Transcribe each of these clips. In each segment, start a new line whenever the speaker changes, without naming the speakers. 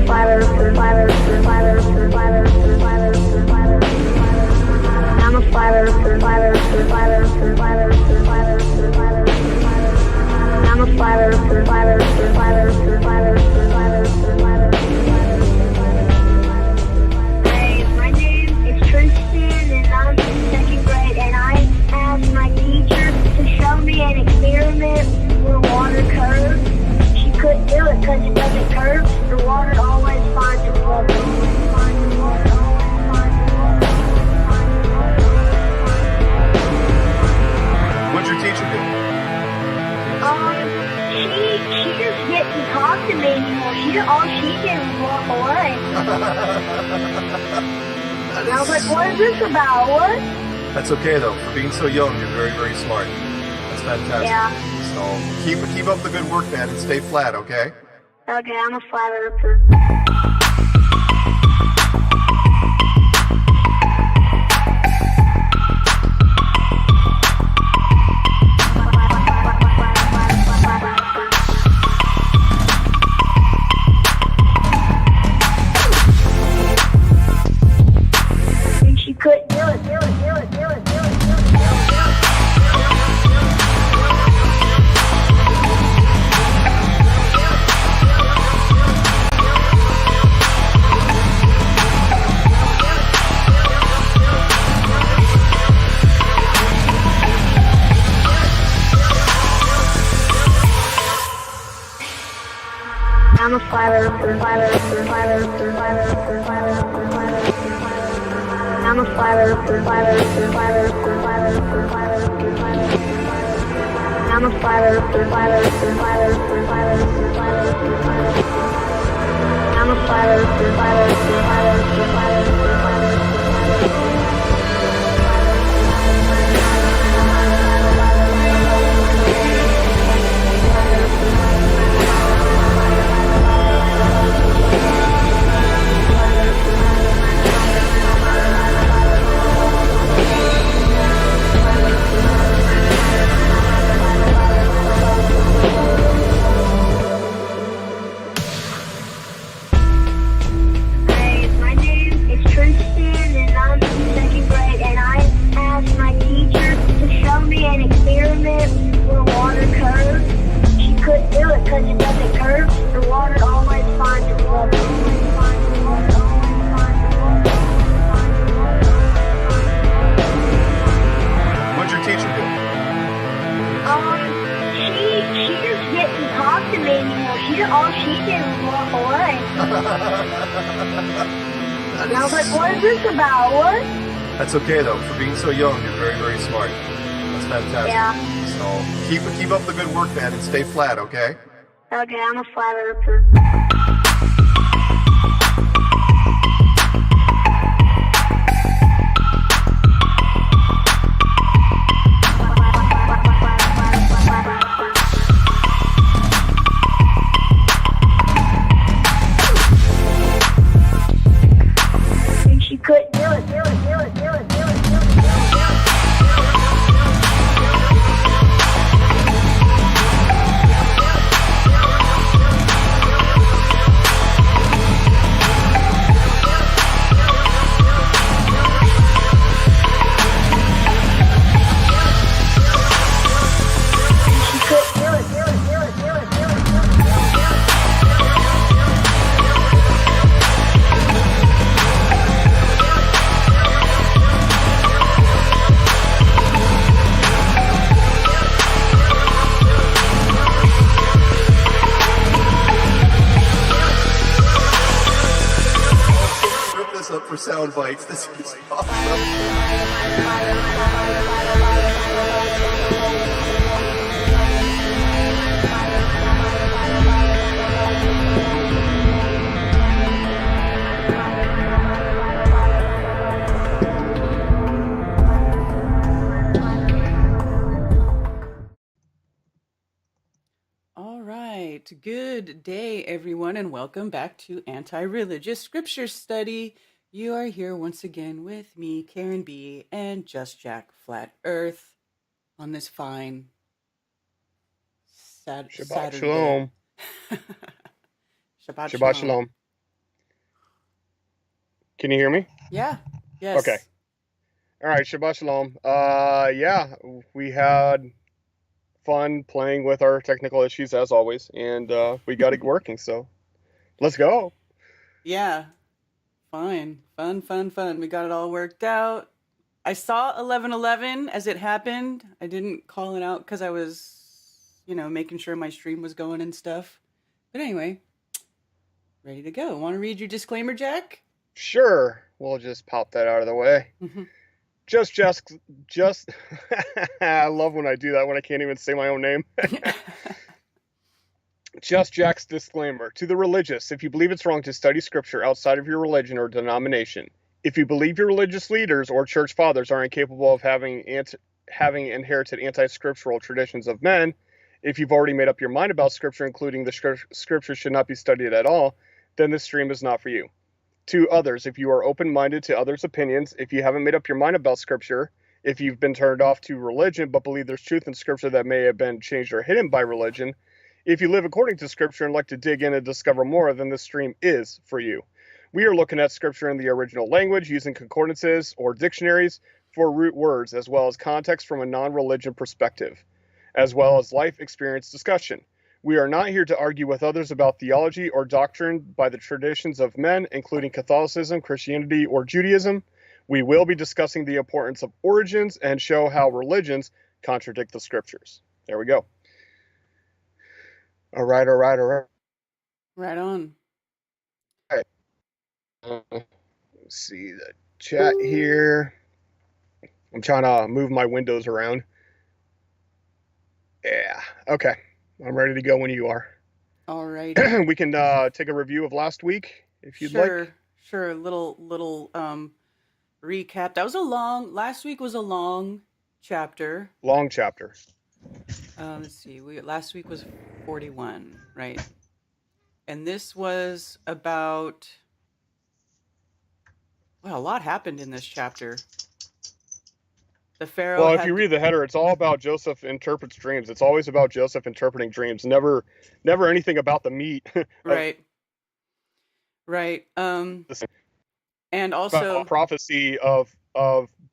flat earther. I'm a flat earther. I'm a flat earther. Hey, my name is Tristan, and I'm in second grade, and I asked my teacher to show me an experiment where water curves. She couldn't do it because it doesn't curve. The water always finds a water.
What'd your teacher do?
She just didn't talk to me anymore. All she did was walk away. And I was like, what is this about? What?
That's okay though. For being so young, you're very, very smart. That's fantastic.
Yeah.
So keep up the good work, man, and stay flat, okay?
Okay, I'm a flat earther. She couldn't do it. I'm a flat earther. I'm a flat earther. I'm a flat earther. I'm a flat earther. Hey, my name is Tristan, and I'm in second grade, and I asked my teacher to show me an experiment where water curves. She couldn't do it because it doesn't curve. The water always finds a water.
What'd your teacher do?
She just didn't talk to me anymore. All she did was walk away. And I was like, what is this about? What?
That's okay though. For being so young, you're very, very smart. That's fantastic.
Yeah.
So keep up the good work, man, and stay flat, okay?
Okay, I'm a flat earther. She couldn't do it.
Up for sound bites. This is awesome.
All right. Good day, everyone, and welcome back to Anti-Religious Scripture Study. You are here once again with me, Karen B, and Just Jack Flat Earth on this fine
Shabbat
Saturday.
Shalom.
Shabbat
Shabbat Shalom. Can you hear me?
Yeah. Yes.
Okay. All right. Shabbat shalom. Yeah, we had fun playing with our technical issues as always, and we got it working. So let's go.
Yeah. Fine. Fun. We got it all worked out. I saw 11:11 as it happened. I didn't call it out because I was, making sure my stream was going and stuff. But anyway, ready to go. Want to read your disclaimer, Jack?
Sure. We'll just pop that out of the way.
Mm-hmm.
Just. I love when I do that when I can't even say my own name. Just Jack's disclaimer. To the religious, if you believe it's wrong to study scripture outside of your religion or denomination, if you believe your religious leaders or church fathers are incapable of having inherited anti-scriptural traditions of men, if you've already made up your mind about scripture, including the scripture should not be studied at all, then this stream is not for you. To others, if you are open-minded to others' opinions, if you haven't made up your mind about scripture, if you've been turned off to religion but believe there's truth in scripture that may have been changed or hidden by religion, if you live according to scripture and like to dig in and discover more, then this stream is for you. We are looking at scripture in the original language using concordances or dictionaries for root words, as well as context from a non-religion perspective, as well as life experience discussion. We are not here to argue with others about theology or doctrine by the traditions of men, including Catholicism, Christianity, or Judaism. We will be discussing the importance of origins and show how religions contradict the scriptures. There we go. All right.
Right on.
Let's see the chat here. I'm trying to move my windows around. Yeah. Okay. I'm ready to go when you are.
All right.
We can take a review of last week if you'd like.
Sure. Little recap. Last week was a long chapter.
Long chapter.
Let's see. Last week was 41, right? And this was about, well, a lot happened in this chapter. The Pharaoh.
Well, if you read the header, it's all about Joseph interprets dreams. It's always about Joseph interpreting dreams. Never anything about the meat.
Right. And also
prophecy of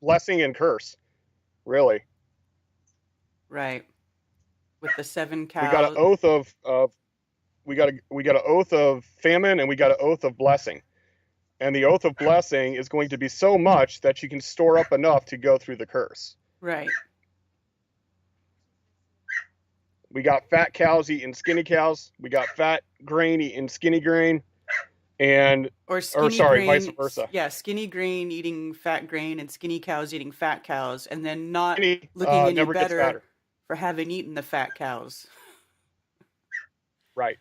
blessing and curse. Really.
Right. With the 7 cows.
We got an oath of we got an oath of famine, and we got an oath of blessing. And the oath of blessing is going to be so much that you can store up enough to go through the curse.
Right.
We got fat cows eating skinny cows. We got fat grain eating skinny grain. Grain, vice versa.
Yeah, skinny grain eating fat grain and skinny cows eating fat cows, and then not looking any better for having eaten the fat cows.
Right.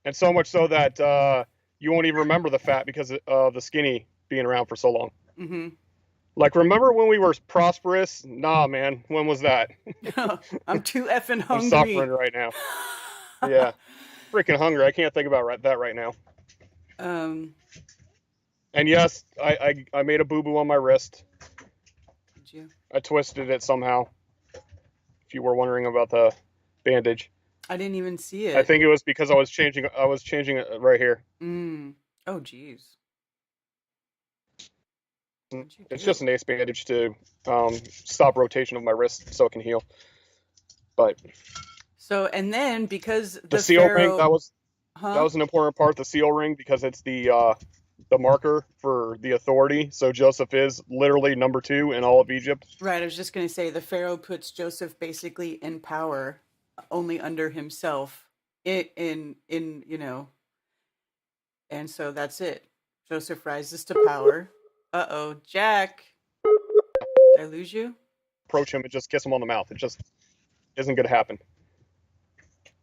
And so much so that you won't even remember the fat because of the skinny being around for so long.
Mm-hmm.
Like, remember when we were prosperous? Nah, man. When was that?
I'm too effing hungry.
I'm suffering right now. Yeah. Freaking hungry. I can't think about that right now. And yes, I made a boo-boo on my wrist.
Did you?
I twisted it somehow. If you were wondering about the bandage.
I didn't even see it.
I think it was because I was changing it right here.
Oh, geez.
It's just an ace bandage to stop rotation of my wrist so it can heal. But
so, and then because
the seal ring, that was an important part. The seal ring, because it's the marker for the authority. So Joseph is literally number 2 in all of Egypt.
Right. I was just going to say the Pharaoh puts Joseph basically in power, only under himself. And so that's it. Joseph rises to power. Uh-oh, Jack. Did I lose you?
Approach him and just kiss him on the mouth. It just isn't going to happen.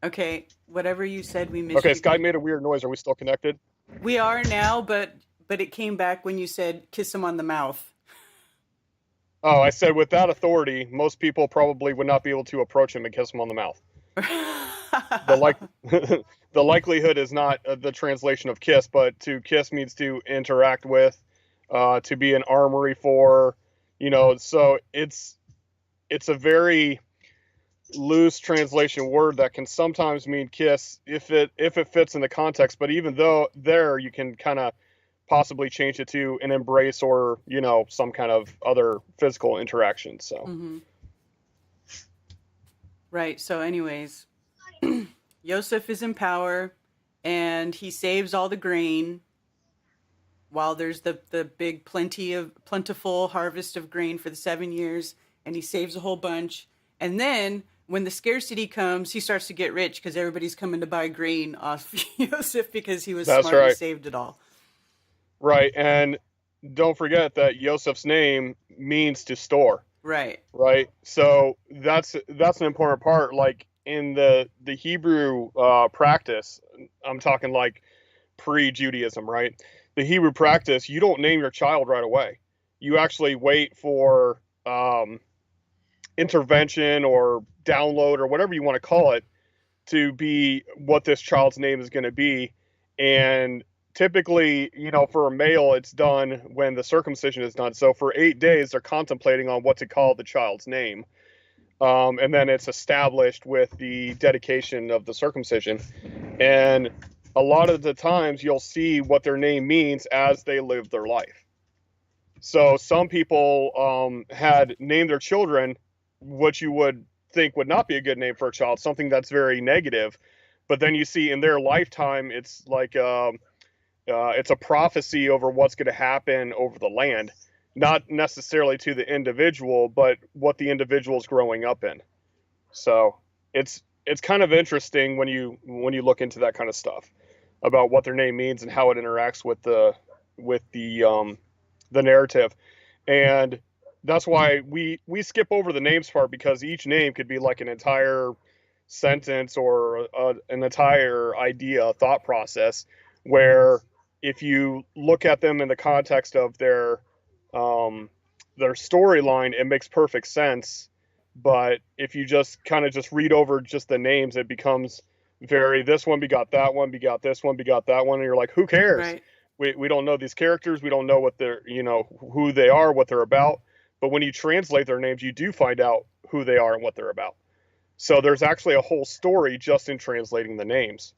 Okay, whatever you said, we missed.
Okay, Sky made a weird noise. Are we still connected?
We are now, but it came back when you said kiss him on the mouth.
Oh, I said with that authority, most people probably would not be able to approach him and kiss him on the mouth. The likelihood is not the translation of kiss, but to kiss means to interact with, to be an armory for, so it's a very loose translation word that can sometimes mean kiss if it fits in the context. But even though there you can kind of possibly changed it to an embrace or, some kind of other physical interaction. So,
Mm-hmm. Right. So, anyways, Yosef is in power, and he saves all the grain while there's the big plentiful harvest of grain for the 7 years, and he saves a whole bunch. And then when the scarcity comes, he starts to get rich because everybody's coming to buy grain off Yosef because he was
That's
smart and
right.
saved it all.
Right. And don't forget that Yosef's name means to store.
Right.
Right. So that's an important part. Like in the Hebrew practice, I'm talking like pre-Judaism, right? The Hebrew practice, you don't name your child right away. You actually wait for intervention or download or whatever you want to call it to be what this child's name is going to be. And typically, for a male, it's done when the circumcision is done. So for 8 days, they're contemplating on what to call the child's name. And then it's established with the dedication of the circumcision. And a lot of the times you'll see what their name means as they live their life. So some people had named their children what you would think would not be a good name for a child, something that's very negative. But then you see in their lifetime, it's like it's a prophecy over what's going to happen over the land, not necessarily to the individual, but what the individual's growing up in. So it's kind of interesting when you look into that kind of stuff about what their name means and how it interacts with the narrative. And that's why we skip over the names part, because each name could be like an entire sentence or an entire idea, thought process, where if you look at them in the context of their storyline, it makes perfect sense. But if you just kind of just read over just the names, it becomes very, this one begot that one, begot this one, begot that one, and you're like, who cares?
Right.
We don't know these characters. We don't know what they're, who they are, what they're about. But when you translate their names, you do find out who they are and what they're about. So there's actually a whole story just in translating the names.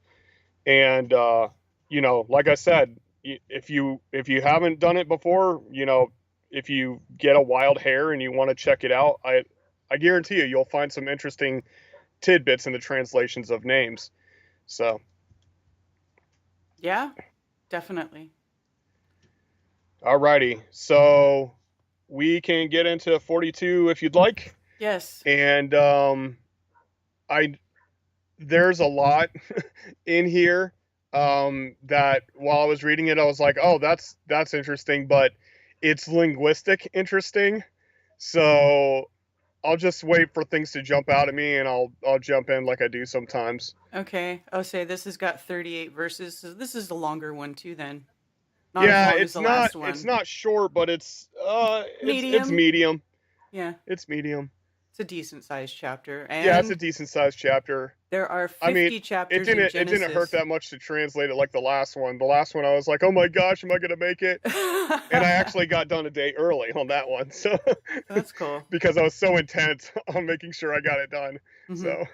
And, like I said, if you haven't done it before, if you get a wild hair and you want to check it out, I guarantee you'll find some interesting tidbits in the translations of names. So.
Yeah, definitely.
All righty. So we can get into 42 if you'd like.
Yes.
And there's a lot in here that while I was reading it, I was like, oh, that's interesting, but it's linguistic interesting. So I'll just wait for things to jump out at me, and I'll jump in like I do sometimes.
Okay. Oh, say this has got 38 verses. So this is the longer one too, then.
Not yeah, as long as the last one. It's not short, but it's
medium.
It's medium.
Yeah.
It's medium.
It's a decent sized chapter. And
yeah, it's a decent sized chapter.
There are 50 chapters in Genesis.
It didn't hurt that much to translate it like the last one. The last one I was like, oh my gosh, am I gonna make it? And I actually got done a day early on that one. So
that's cool.
Because I was so intent on making sure I got it done. Mm-hmm. So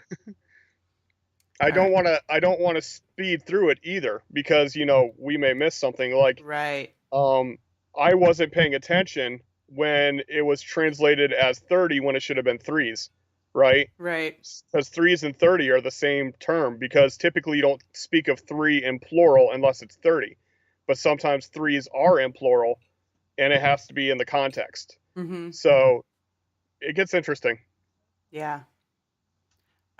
I don't want to speed through it either, because we may miss something. Like
right.
I wasn't paying attention when it was translated as 30 when it should have been threes, right?
Right.
Because threes and 30 are the same term, because typically you don't speak of three in plural unless it's 30. But sometimes threes are in plural, and it has to be in the context.
Mm-hmm.
So it gets interesting.
Yeah.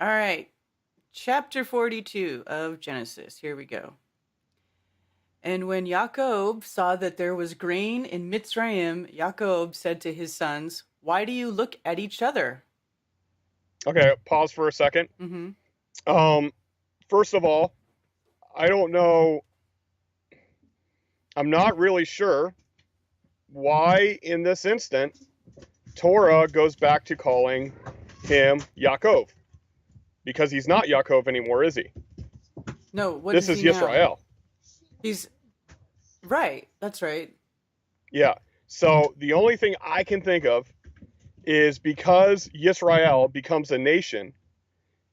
All right. Chapter 42 of Genesis. Here we go. And when Jacob saw that there was grain in Mitzrayim, Jacob said to his sons, "Why do you look at each other?"
Okay, pause for a second.
Mm-hmm.
First of all, I don't know. I'm not really sure why in this instant Torah goes back to calling him Yaakov, because he's not Yaakov anymore, is he?
No.
This is Yisrael.
He's right. That's right.
Yeah. So the only thing I can think of is because Yisrael becomes a nation,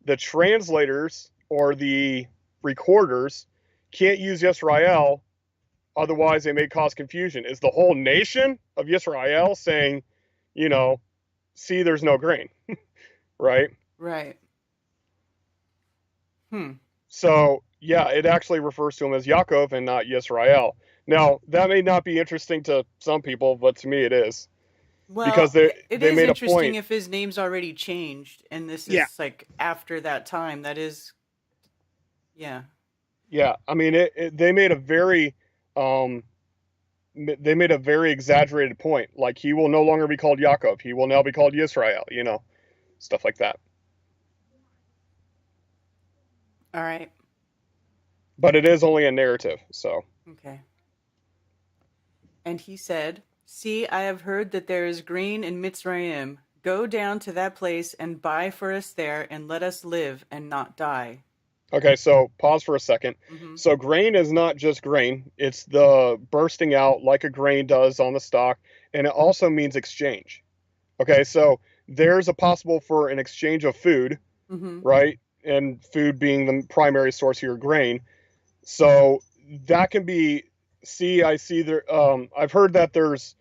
the translators or the recorders can't use Yisrael Otherwise, they may cause confusion. Is the whole nation of Israel saying, you know, see, there's no grain, right?
Right.
So, yeah, it actually refers to him as Yaakov and not Yisrael. Now, that may not be interesting to some people, but to me it is.
Well,
Because they
it
they
is
made a
interesting
point.
if his name's already changed, and this
Yeah.
is like after that time. That is, yeah.
Yeah, I mean, they made a very exaggerated point. Like, he will no longer be called Yaakov. He will now be called Yisrael, stuff like that.
All right.
But it is only a narrative, so.
Okay. And he said, "See, I have heard that there is grain in Mitzrayim. Go down to that place and buy for us there, and let us live and not die."
Okay, so pause for a second.
Mm-hmm.
So grain is not just grain. It's the bursting out like a grain does on the stalk, and it also means exchange. Okay, so there's a possible for an exchange of food,
Mm-hmm.
right? And food being the primary source here, grain. So that can be, I see there, I've heard that there's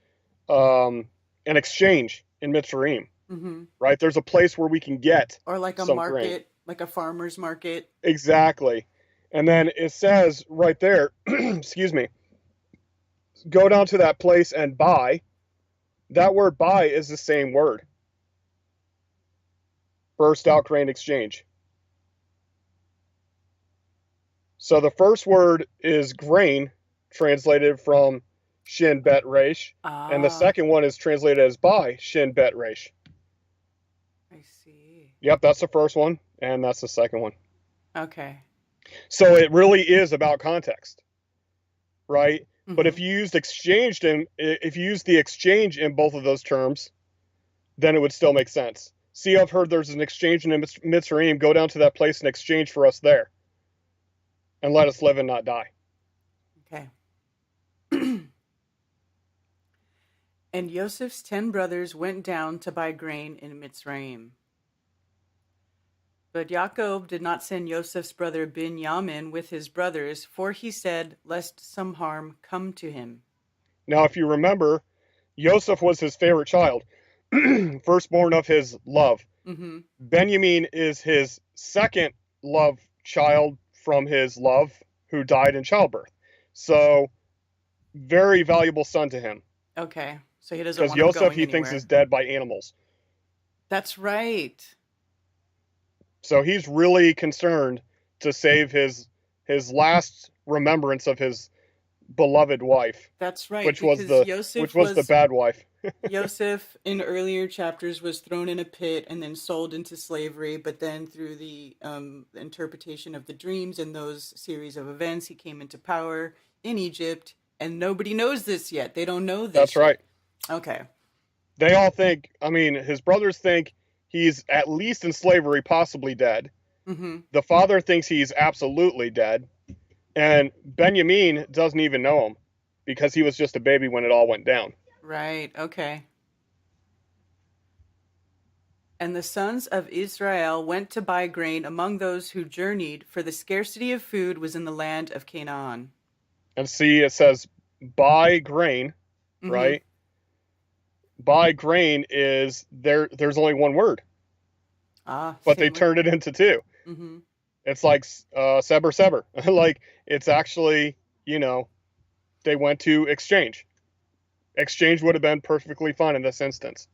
an exchange in Mitzrayim,
Mm-hmm.
right? There's a place where we can get
Or like a
some
market,
grain.
like a farmer's market.
Exactly. And then it says right there, excuse me, go down to that place and buy. That word buy is the same word. Burst out grain exchange. So the first word is grain, translated from shin bet resh, and the second one is translated as buy, shin bet resh.
I see.
Yep, that's the first one, and that's the second one.
Okay.
So it really is about context, right?
Mm-hmm.
But if you used if you used the exchange in both of those terms, then it would still make sense. See, I've heard there's an exchange in Mitzrayim. Go down to that place and exchange for us there, and let us live and not die.
Okay. And Joseph's 10 brothers went down to buy grain in Mitzrayim. But Yaakov did not send Joseph's brother Binyamin with his brothers, for he said, lest some harm come to him.
Now, if you remember, Joseph was his favorite child, firstborn of his love.
Mm-hmm.
Benjamin is his second love child from his love, who died in childbirth. So, very valuable son to him.
Okay, so he doesn't
Because
want him
Joseph,
going
he
anywhere.
thinks, is dead by animals.
That's right.
So he's really concerned to save his last remembrance of his beloved wife.
That's right.
Which was the bad wife.
Joseph in earlier chapters was thrown in a pit and then sold into slavery, but then through the interpretation of the dreams and those series of events, he came into power in Egypt, and nobody knows this yet. They don't know this.
That's right.
Yet. Okay.
They all think, his brothers think he's at least in slavery, possibly dead.
Mm-hmm.
The father thinks he's absolutely dead. And Benjamin doesn't even know him because he was just a baby when it all went down.
Right, okay. And the sons of Israel went to buy grain among those who journeyed, for the scarcity of food was in the land of Canaan.
And see, it says buy grain,
Mm-hmm.
right? Buy grain is there's only one word. But they turned it into two.
Mm-hmm.
It's like sever. Like, it's actually, they went to exchange. Exchange would have been perfectly fine in this instance.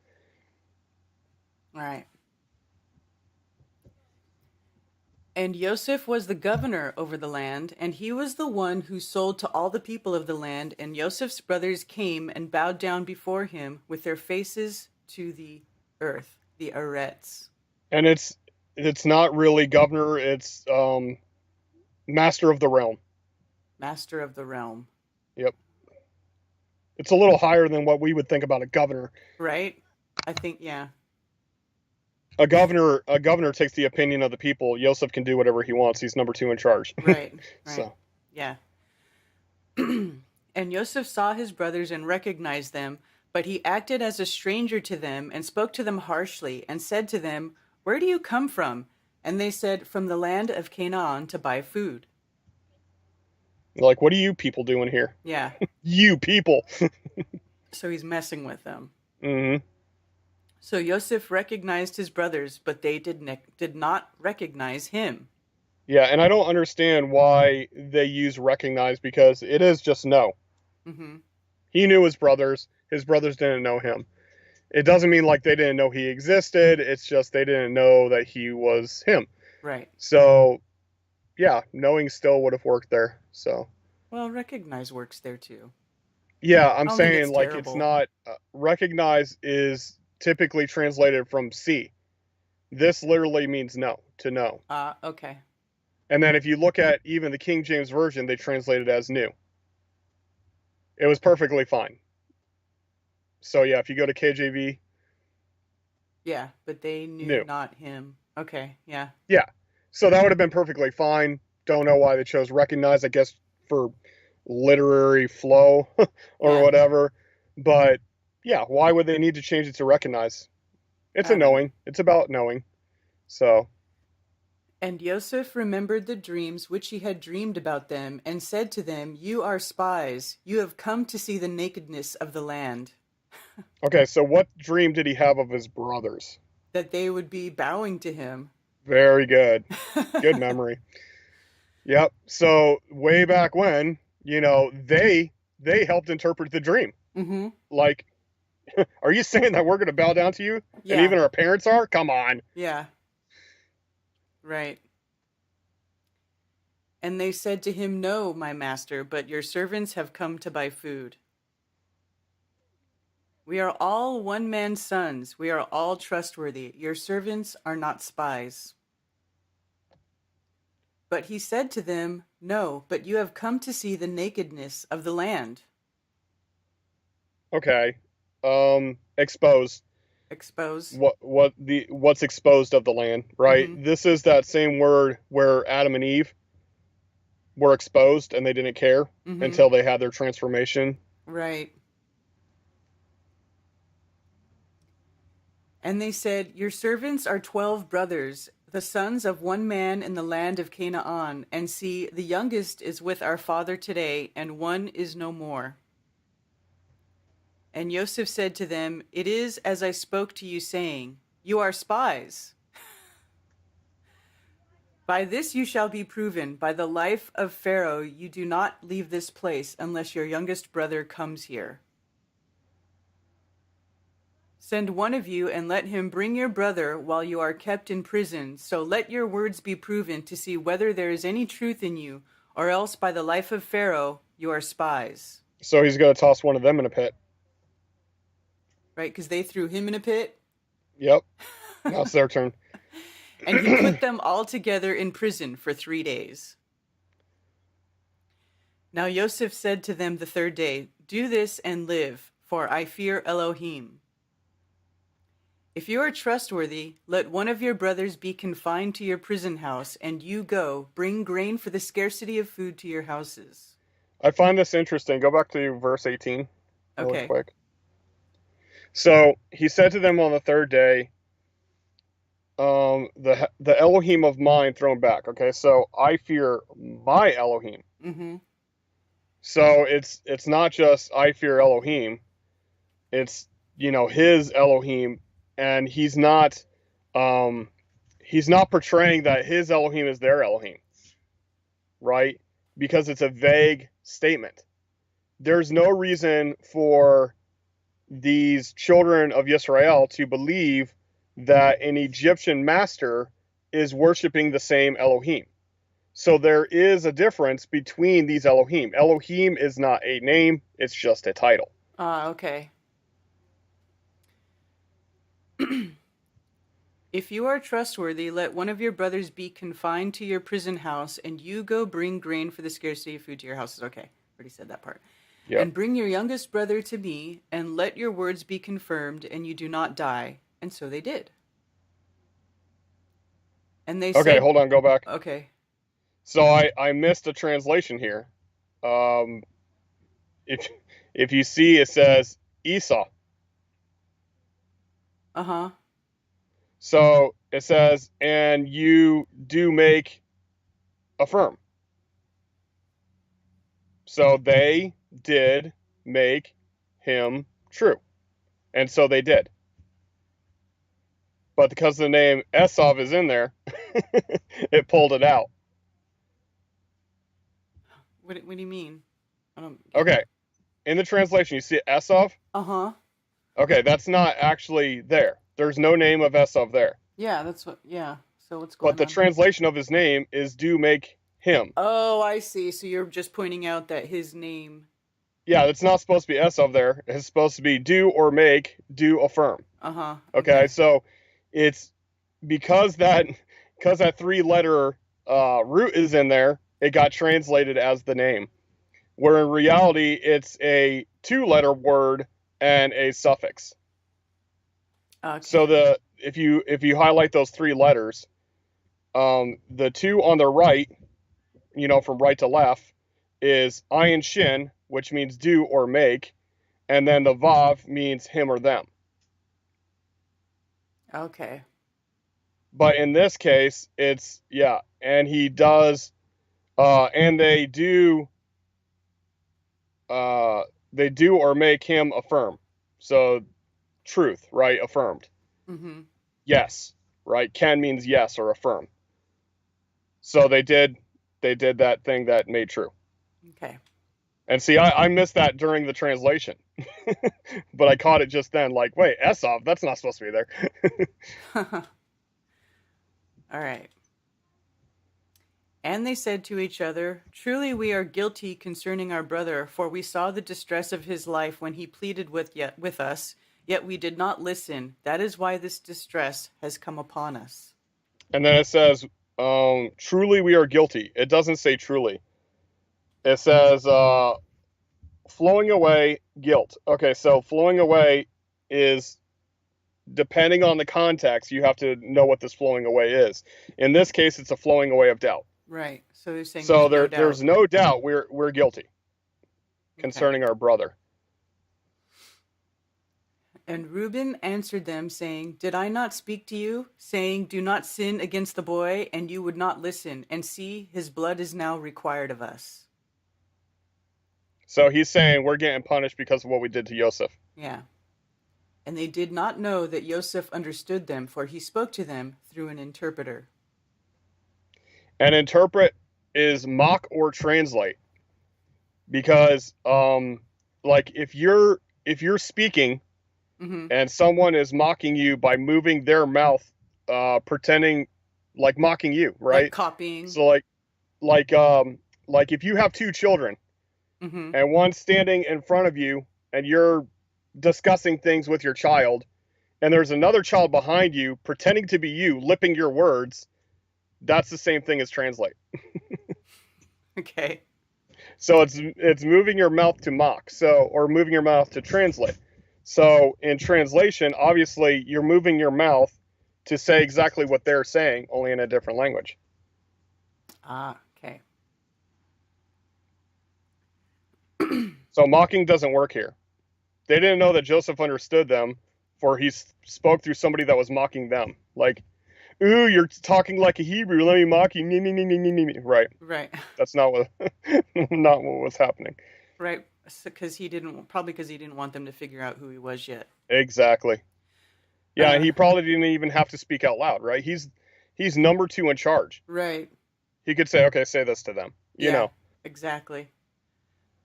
All right. And Joseph was the governor over the land, and he was the one who sold to all the people of the land. And Joseph's brothers came and bowed down before him with their faces to the earth, the arets.
And it's not really governor, it's master of the realm.
Master of the realm.
Yep. It's a little higher than what we would think about a governor.
Right? I think, yeah.
A governor takes the opinion of the people. Joseph can do whatever he wants. He's number 2 in charge.
Right.
So.
Yeah. And Joseph saw his brothers and recognized them, but he acted as a stranger to them and spoke to them harshly and said to them, "Where do you come from?" And they said, "From the land of Canaan to buy food."
Like, what are you people doing here?
Yeah.
You people.
So he's messing with them.
Hmm.
So Joseph recognized his brothers, but they did not recognize him.
Yeah, and I don't understand why they use recognize, because it is just know.
Mm-hmm.
He knew his brothers. His brothers didn't know him. It doesn't mean like they didn't know he existed. It's just they didn't know that he was him.
Right.
So, yeah, knowing still would have worked there. So,
Well, recognize works there too.
yeah, I'm
I don't think it's
saying like it's
terrible.
not recognize is typically translated from see. This literally means know, to know.
Okay.
And then if you look at even the King James Version, they translate it as new. It was perfectly fine. So, yeah, if you go to KJV,
Yeah, but they knew
new.
not him. Okay, yeah.
Yeah. So that would have been perfectly fine. Don't know why they chose recognize, I guess for literary flow or
Yeah.
whatever. But yeah, why would they need to change it to recognize? It's
I
a
don't know.
knowing. It's about knowing. So,
And Joseph remembered the dreams which he had dreamed about them, and said to them, "You are spies. You have come to see the nakedness of the land."
okay, so what dream did he have of his brothers?
That they would be bowing to him.
Very good. Good memory. Yep. So way back when, they helped interpret the dream.
Mm-hmm.
Like, are you saying that we're going to bow down to you? And
Yeah.
even our parents are? Come on.
Yeah. Right. And they said to him, "No, my master, but your servants have come to buy food. We are all one man's sons. We are all trustworthy. Your servants are not spies." But he said to them, "No, but you have come to see the nakedness of the land."
Okay. Exposed.
Expose.
What's exposed of the land, right?
Mm-hmm.
This is that same word where Adam and Eve were exposed and they didn't care
Mm-hmm.
until they had their transformation.
Right. And they said, "Your servants are 12 brothers, the sons of one man in the land of Canaan. And see, the youngest is with our father today, and one is no more." And Joseph said to them, "It is as I spoke to you, saying, You are spies. By this you shall be proven. By the life of Pharaoh, you do not leave this place unless your youngest brother comes here. Send one of you and let him bring your brother while you are kept in prison. So let your words be proven to see whether there is any truth in you, or else by the life of Pharaoh, you are spies."
So he's going to toss one of them in a pit.
Right? Because they threw him in a pit.
Yep. Now it's their turn.
And he put them all together in prison for 3 days. Now Joseph said to them the third day, "Do this and live, for I fear Elohim. If you are trustworthy, let one of your brothers be confined to your prison house, and you go, bring grain for the scarcity of food to your houses."
I find this interesting. Go back to verse 18 really
Okay.
quick. So he said to them on the third day, the Elohim of mine thrown back. Okay, so I fear my Elohim.
Mm-hmm.
So it's not just I fear Elohim. It's his Elohim, and he's not portraying that his Elohim is their Elohim, right? Because it's a vague statement. There's no reason for these children of Yisrael to believe that an Egyptian master is worshiping the same Elohim. So there is a difference between these Elohim. Elohim is not a name, it's just a title.
Okay. If you are trustworthy, let one of your brothers be confined to your prison house, and you go bring grain for the scarcity of food to your houses. Okay, already said that part.
Yep.
And bring your youngest brother to me, and let your words be confirmed, and you do not die. And so they did. And they said...
Okay, hold on, go back.
Okay.
So I missed a translation here. If you see, it says Esau.
Uh-huh.
So it says, and you do make affirm. So they did make him true. And so they did. But because the name Esau is in there, it pulled it out.
What do you mean? I don't
Okay. In the translation, you see Esau?
Uh-huh.
Okay, that's not actually there. There's no name of Esau there.
Yeah, that's what, yeah. So what's going
But the
on?
translation of his name is do make him.
Oh, I see. So you're just pointing out that his name.
Yeah, it's not supposed to be Esau there. It's supposed to be do or make, do affirm.
Uh-huh.
Okay, so it's because that 3-letter root is in there, it got translated as the name. Where in reality, it's a 2-letter word and a suffix.
Okay.
So if you highlight those 3 letters, the 2 on the right, from right to left, is ayin shin, which means do or make, and then the vav means him or them.
Okay.
But in this case, it's and he does, and they do or make him affirm. So truth, right? Affirmed.
Mm-hmm.
Yes, right? Can means yes or affirm. So they did that thing that made true.
Okay.
And see, I missed that during the translation, but I caught it just then. Like, wait, Esau, that's not supposed to be there.
All right. And they said to each other, "Truly we are guilty concerning our brother, for we saw the distress of his life when he pleaded with us, yet we did not listen. That is why this distress has come upon us."
And then it says, truly we are guilty. It doesn't say truly. It says, flowing away, guilt. Okay, so flowing away is, depending on the context, you have to know what this flowing away is. In this case, it's a flowing away of doubt.
Right. So they're saying
So
there's no doubt.
there's no doubt we're guilty concerning our brother.
And Reuben answered them, saying, "Did I not speak to you, saying, 'Do not sin against the boy,' and you would not listen? And see, his blood is now required of us."
So he's saying we're getting punished because of what we did to Joseph.
Yeah. And they did not know that Joseph understood them, for he spoke to them through an interpreter.
And interpret is mock or translate. Because like if you're speaking,
Mm-hmm.
and someone is mocking you by moving their mouth, pretending like mocking you, right?
Like copying.
So like if you have 2 children,
Mm-hmm.
and one's standing in front of you and you're discussing things with your child, and there's another child behind you pretending to be you, lipping your words, that's the same thing as translate.
Okay.
So it's moving your mouth to mock, or moving your mouth to translate. So in translation, obviously you're moving your mouth to say exactly what they're saying, only in a different language.
Ah, okay.
So mocking doesn't work here. They didn't know that Joseph understood them, for he spoke through somebody that was mocking them. Like, ooh, you're talking like a Hebrew, let me mock you. Right.
Right.
That's not what was happening.
Right. Because he didn't want them to figure out who he was yet.
Exactly. Yeah, and he probably didn't even have to speak out loud, right? He's number 2 in charge.
Right.
He could say, okay, say this to them. You know.
Exactly.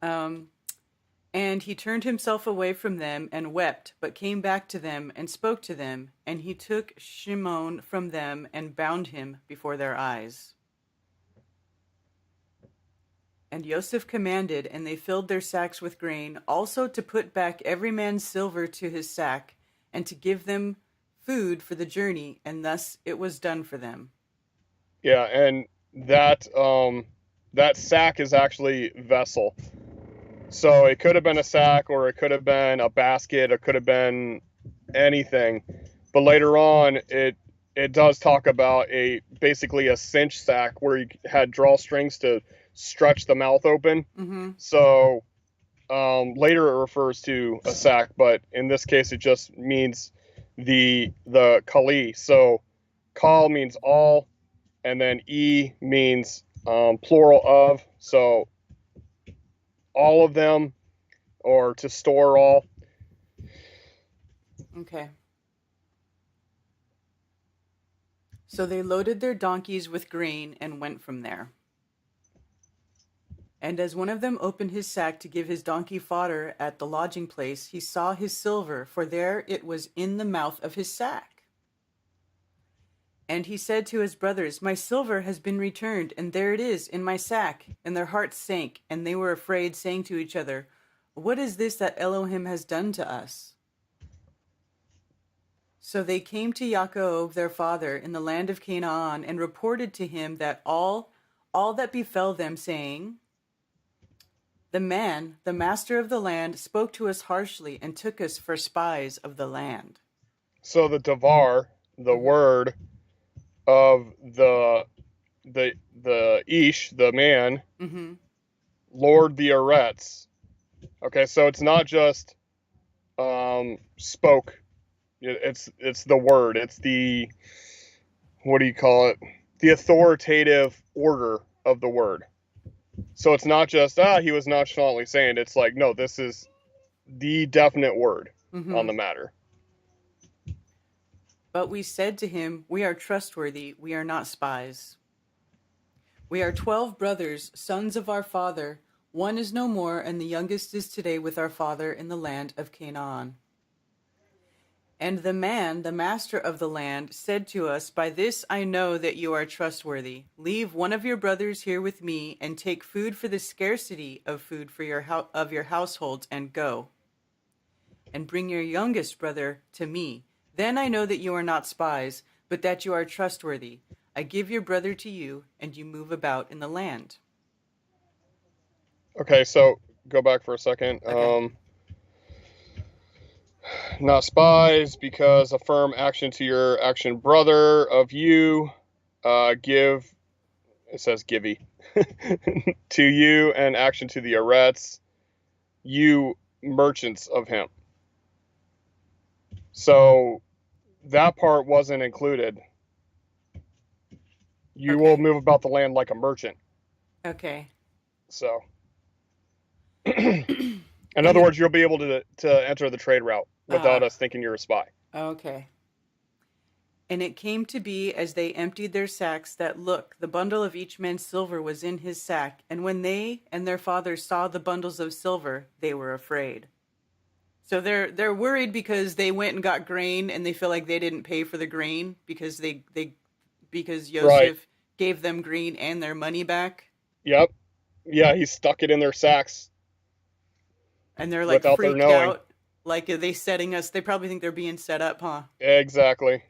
And he turned himself away from them and wept, but came back to them and spoke to them. And he took Shimon from them and bound him before their eyes. And Joseph commanded, and they filled their sacks with grain, also to put back every man's silver to his sack, and to give them food for the journey, and thus it was done for them.
Yeah, and that sack is actually vessel. So it could have been a sack, or it could have been a basket, it could have been anything. But later on, it does talk about basically a cinch sack where you had drawstrings to stretch the mouth open.
Mm-hmm.
So later it refers to a sack, but in this case it just means the kali. So kal means all, and then e means plural of. So all of them or to store all.
Okay. So they loaded their donkeys with grain and went from there. And as one of them opened his sack to give his donkey fodder at the lodging place, he saw his silver, for there it was in the mouth of his sack. And he said to his brothers, "My silver has been returned, and there it is in my sack." And their hearts sank, and they were afraid, saying to each other, "What is this that Elohim has done to us?" So they came to Yaakov their father in the land of Canaan, and reported to him that all that befell them, saying, "The man, the master of the land, spoke to us harshly and took us for spies of the land."
So the davar, the word of the ish, the man,
Mm-hmm.
Lord the Eretz. Okay, so it's not just spoke. It's the word. It's the, what do you call it? The authoritative order of the word. So it's not just, he was nonchalantly saying. It's like, no, this is the definite word on the matter.
But we said to him, "We are trustworthy. We are not spies. We are 12 brothers, sons of our father. One is no more, and the youngest is today with our father in the land of Canaan." And the man, the master of the land, said to us, "By this I know that you are trustworthy. Leave one of your brothers here with me, and take food for the scarcity of food for your households, and go. And bring your youngest brother to me. Then I know that you are not spies, but that you are trustworthy. I give your brother to you, and you move about in the land."
Okay, so go back for a second.
Okay.
Not spies, because affirm action to your action brother of you. Give, it says givey, to you, and action to the Eretz, you merchants of him. So that part wasn't included. You will move about the land like a merchant.
Okay.
So, in other words, you'll be able to enter the trade route without us thinking you're a spy.
Okay. And it came to be, as they emptied their sacks, that look, the bundle of each man's silver was in his sack. And when they and their father saw the bundles of silver, they were afraid. So they're worried because they went and got grain, and they feel like they didn't pay for the grain because because Joseph gave them grain and their money back.
Yep. Yeah, he stuck it in their sacks.
And they're like
without
freaked
their knowing.
out. Like, are they setting us? They probably think they're being set up, huh?
Exactly.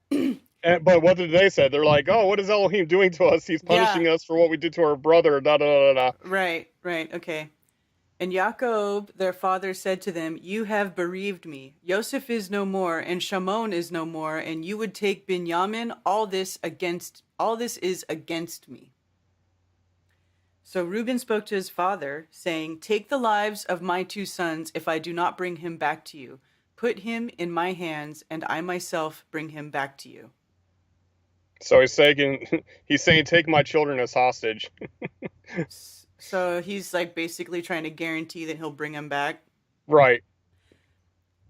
But what did they say? They're like, "Oh, what is Elohim doing to us? He's punishing us for what we did to our brother." Da da da da.
Right. Okay. And Yaakov, their father, said to them, "You have bereaved me. Joseph is no more, and Shimon is no more, and you would take Binyamin. All this is against me." So Reuben spoke to his father, saying, "Take the lives of my 2 sons if I do not bring him back to you. Put him in my hands, and I myself bring him back to you."
So he's saying, "Take my children as hostage."
So he's like basically trying to guarantee that he'll bring him back.
Right.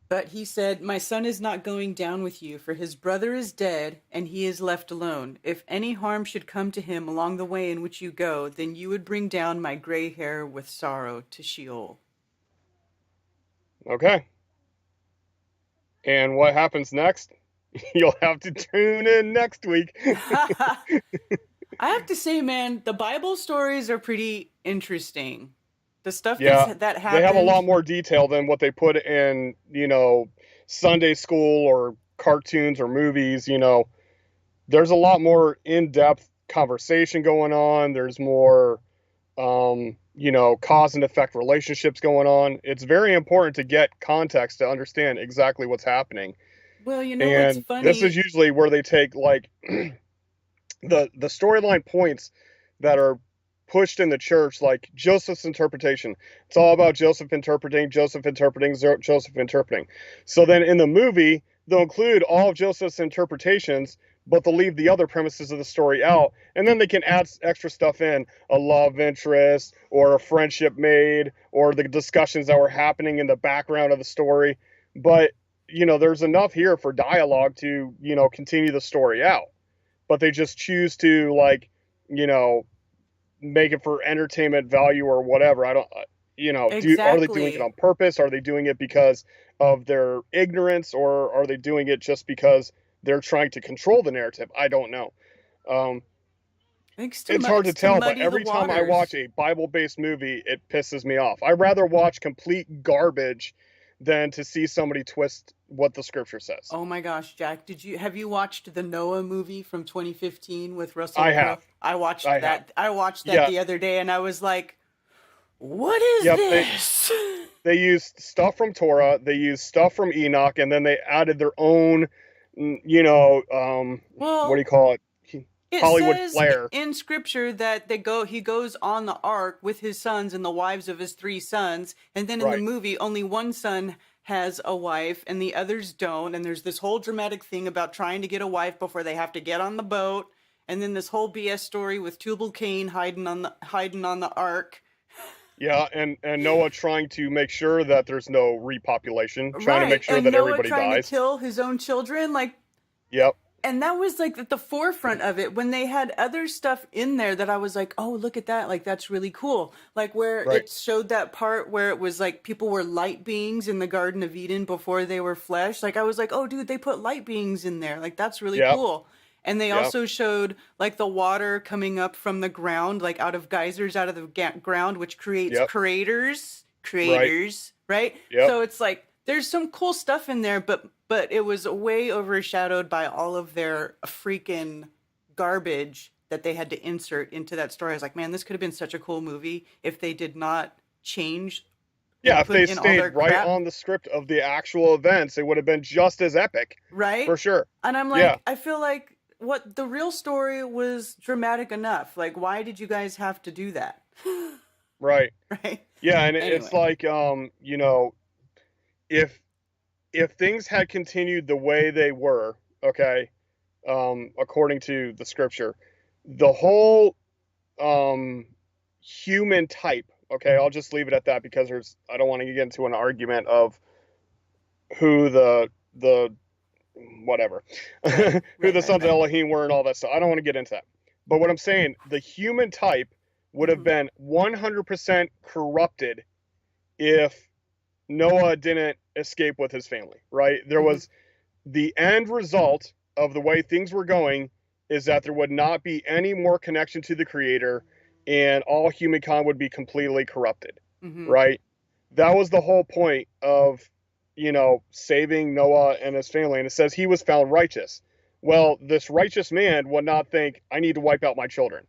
But he said, "My son is not going down with you, for his brother is dead, and he is left alone. If any harm should come to him along the way in which you go, then you would bring down my gray hair with sorrow to Sheol."
Okay. And what happens next? You'll have to tune in next week.
I have to say, man, the Bible stories are pretty interesting. The stuff that happened.
They have a lot more detail than what they put in, Sunday school or cartoons or movies. There's a lot more in-depth conversation going on. There's more, cause and effect relationships going on. It's very important to get context to understand exactly what's happening.
Well, what's funny?
This is usually where they take like the storyline points that are pushed in the church, like Joseph's interpretation. It's all about Joseph interpreting. So then in the movie, they'll include all of Joseph's interpretations, but they'll leave the other premises of the story out, and then they can add extra stuff in, a love interest or a friendship made or the discussions that were happening in the background of the story. But there's enough here for dialogue to continue the story out, but they just choose to make it for entertainment value or whatever. I don't are they doing it
Exactly.
on purpose? Are they doing it because of their ignorance, or are they doing it just because they're trying to control the narrative? I don't know. um,
I think
it's hard to
it's to
tell, but
muddy the
every time I watch
waters.
a Bible-based movie, it pisses me off. I'd rather watch complete garbage than to see somebody twist what the scripture says.
Oh my gosh, Jack, have you watched the Noah movie from 2015 with Russell
I
Crowe?
have. I have.
I watched that
Yeah.
the other day and I was like, what is
Yep.
this?
They used stuff from Torah, they used stuff from Enoch, and then they added their own, what do you
Well,
call it?
it
Hollywood
says
flair.
in scripture that he goes on the ark with his sons and the wives of his three sons, and then in the
Right.
movie only one son has a wife and the others don't, and there's this whole dramatic thing about trying to get a wife before they have to get on the boat, and then this whole BS story with Tubal Cain hiding on the ark.
Yeah, and Noah trying to make sure that there's no repopulation, trying to make
Right,
sure
and
that
Noah
everybody
trying
dies.
to kill his own children, like.
Yep.
And that was like at the forefront of it when they had other stuff in there that I was like, oh, look at that. Like, that's really cool. Like where
Right.
it showed that part where it was like people were light beings in the Garden of Eden before they were flesh. Like, I was like, oh, dude, they put light beings in there. Like, that's really
Yep.
cool. And they
Yep.
also showed like the water coming up from the ground, like out of geysers out of the ground, which creates
Yep.
craters, right?
Yep.
So it's like, there's some cool stuff in there, but it was way overshadowed by all of their freaking garbage that they had to insert into that story. I was like, man, this could have been such a cool movie if they did not change
Yeah,
and
if
put
they
in all their
stayed right
crap,
on the script of the actual events, it would have been just as epic,
right?
for sure.
And I'm like,
Yeah.
I feel like what the real story was dramatic enough. Like, why did you guys have to do that?
Right.
Right?
Yeah, and it's
Anyway.
like, if things had continued the way they were, okay, according to the scripture, the whole human type, okay, I'll just leave it at that because I don't want to get into an argument of who the whatever,
Right,
who the sons of
right.
Elohim were and all that stuff. I don't want to get into that. But what I'm saying, the human type would have
Mhm.
been 100% corrupted if Noah didn't escape with his family, right? There
Mhm.
was the end result of the way things were going is that there would not be any more connection to the creator and all humankind would be completely corrupted,
Mhm.
right? That was the whole point of, saving Noah and his family. And it says he was found righteous. Well, this righteous man would not think, I need to wipe out my children,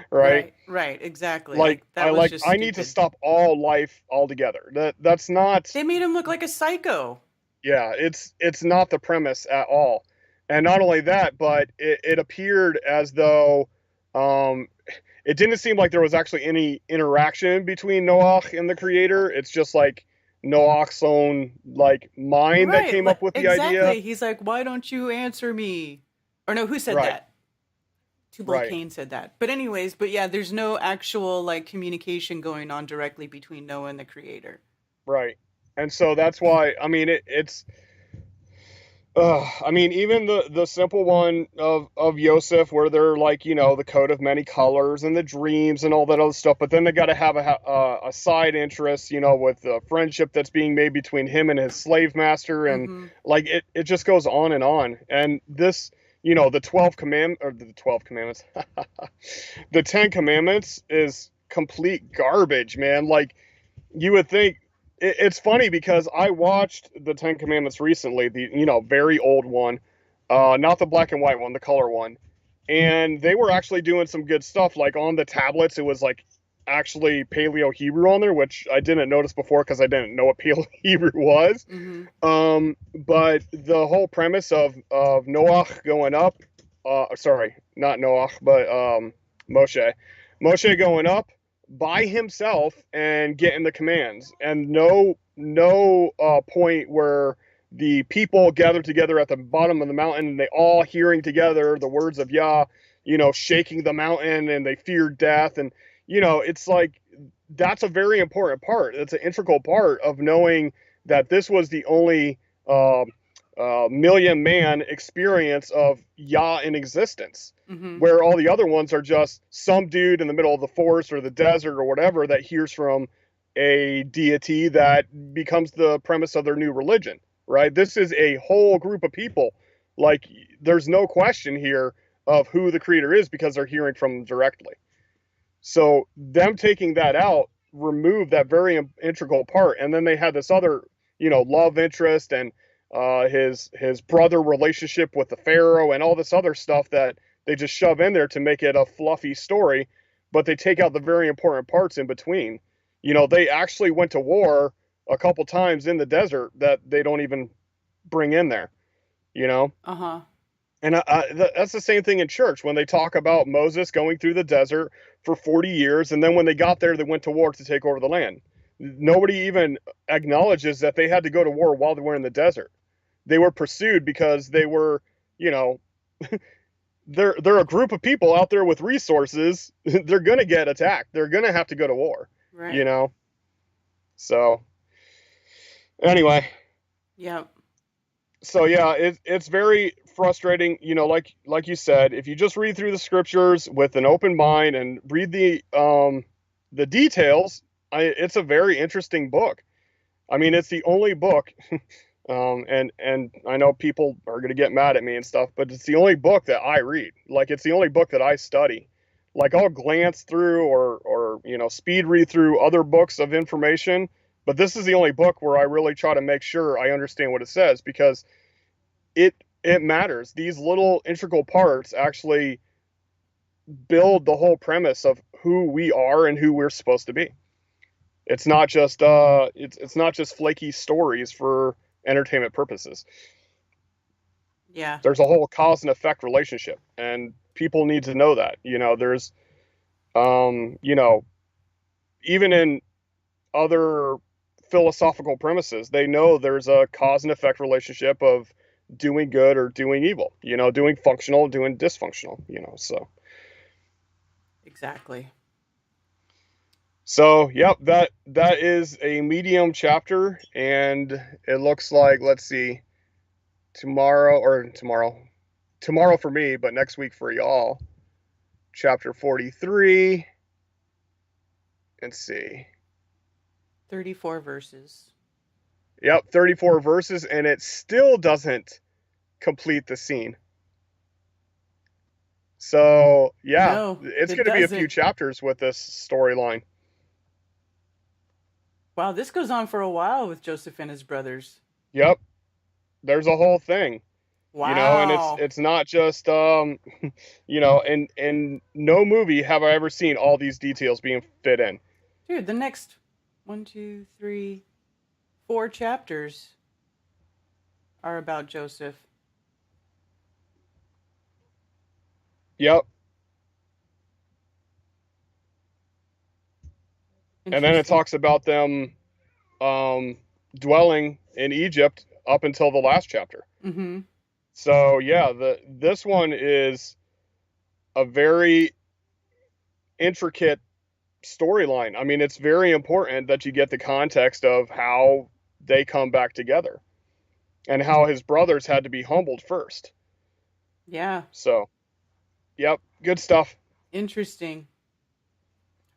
right?
Right, exactly. Like that was just
I need to
stupid.
stop all life altogether. That's not,
They made him look like a psycho.
yeah, it's not the premise at all. And not only that, but it appeared as though it didn't seem like there was actually any interaction between Noah and the creator. It's just like Noah's own like mind that came up with the
exactly.
idea.
He's like, why don't you answer me? Or no, who said
Right.
that? Tubal
Right.
Cain said that. But anyways, yeah, there's no actual like communication going on directly between Noah and the creator.
Right. And so that's why, I mean, it's I mean, even the simple one of Yosef, where they're like, the coat of many colors and the dreams and all that other stuff, but then they got to have a side interest, with the friendship that's being made between him and his slave master, and
Mhm.
like it just goes on and on. And this, the 12 commandments, the 10 commandments is complete garbage, man. Like you would think. It's funny because I watched the Ten Commandments recently, the very old one, not the black and white one, the color one, and they were actually doing some good stuff. Like on the tablets, it was like actually Paleo Hebrew on there, which I didn't notice before because I didn't know what Paleo Hebrew was.
Mhm.
But the whole premise of Noah going up, sorry, not Noah, but Moshe going up by himself and getting the commands, and no point where the people gathered together at the bottom of the mountain, and they all hearing together the words of Yah, shaking the mountain, and they feared death. And, it's like, that's a very important part. It's an integral part of knowing that this was the only million man experience of Yah in existence, where all the other ones are just some dude in the middle of the forest or the desert or whatever that hears from a deity that becomes the premise of their new religion, right? This is a whole group of people. Like, there's no question here of who the creator is because they're hearing from him directly. So them taking that out removed that very integral part. And then they had this other, love interest and his brother relationship with the Pharaoh and all this other stuff that they just shove in there to make it a fluffy story, but they take out the very important parts in between. They actually went to war a couple times in the desert that they don't even bring in there,
Uh-huh.
And that's the same thing in church when they talk about Moses going through the desert for 40 years. And then when they got there, they went to war to take over the land. Nobody even acknowledges that they had to go to war while they were in the desert. They were pursued because they were, they're a group of people out there with resources. They're going to get attacked. They're going to have to go to war,
right.
So anyway.
Yep.
So yeah, it's very frustrating, like you said, if you just read through the scriptures with an open mind and read the details, it's a very interesting book. I mean, it's the only book, and I know people are going to get mad at me and stuff, but it's the only book that I read. Like, it's the only book that I study. Like, I'll glance through or speed read through other books of information, but this is the only book where I really try to make sure I understand what it says, because it matters. These little integral parts actually build the whole premise of who we are and who we're supposed to be. It's not just it's not just flaky stories for entertainment purposes.
Yeah.
There's a whole cause and effect relationship, and people need to know that. There's even in other philosophical premises, they know there's a cause and effect relationship of doing good or doing evil, doing functional, doing dysfunctional, so.
Exactly.
So, yep, that is a medium chapter, and it looks like, let's see, tomorrow for me, but next week for y'all, chapter 43, let's see.
34 verses.
Yep, 34 verses, and it still doesn't complete the scene. So, yeah,
No,
it's
it
going to be a
doesn't.
few chapters with this storyline.
Wow, this goes on for a while with Joseph and his brothers.
Yep, there's a whole thing.
Wow.
And it's not just in no movie have I ever seen all these details being fit in.
Dude, the next 4 chapters are about Joseph.
Yep. And then it talks about them dwelling in Egypt up until the last chapter.
Mm-hmm.
So yeah, this one is a very intricate storyline. I mean, it's very important that you get the context of how they come back together and how his brothers had to be humbled first.
Yeah.
So, yep, good stuff.
Interesting.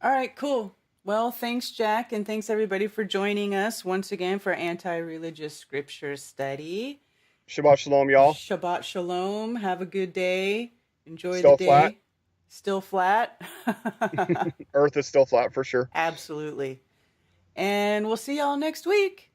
All right, cool. Well, thanks, Jack, and thanks everybody for joining us once again for Anti-Religious Scripture Study.
Shabbat Shalom, y'all.
Shabbat Shalom. Have a good day. Enjoy
Still
the day.
Flat.
Still flat.
Earth is still flat for sure.
Absolutely. And we'll see y'all next week.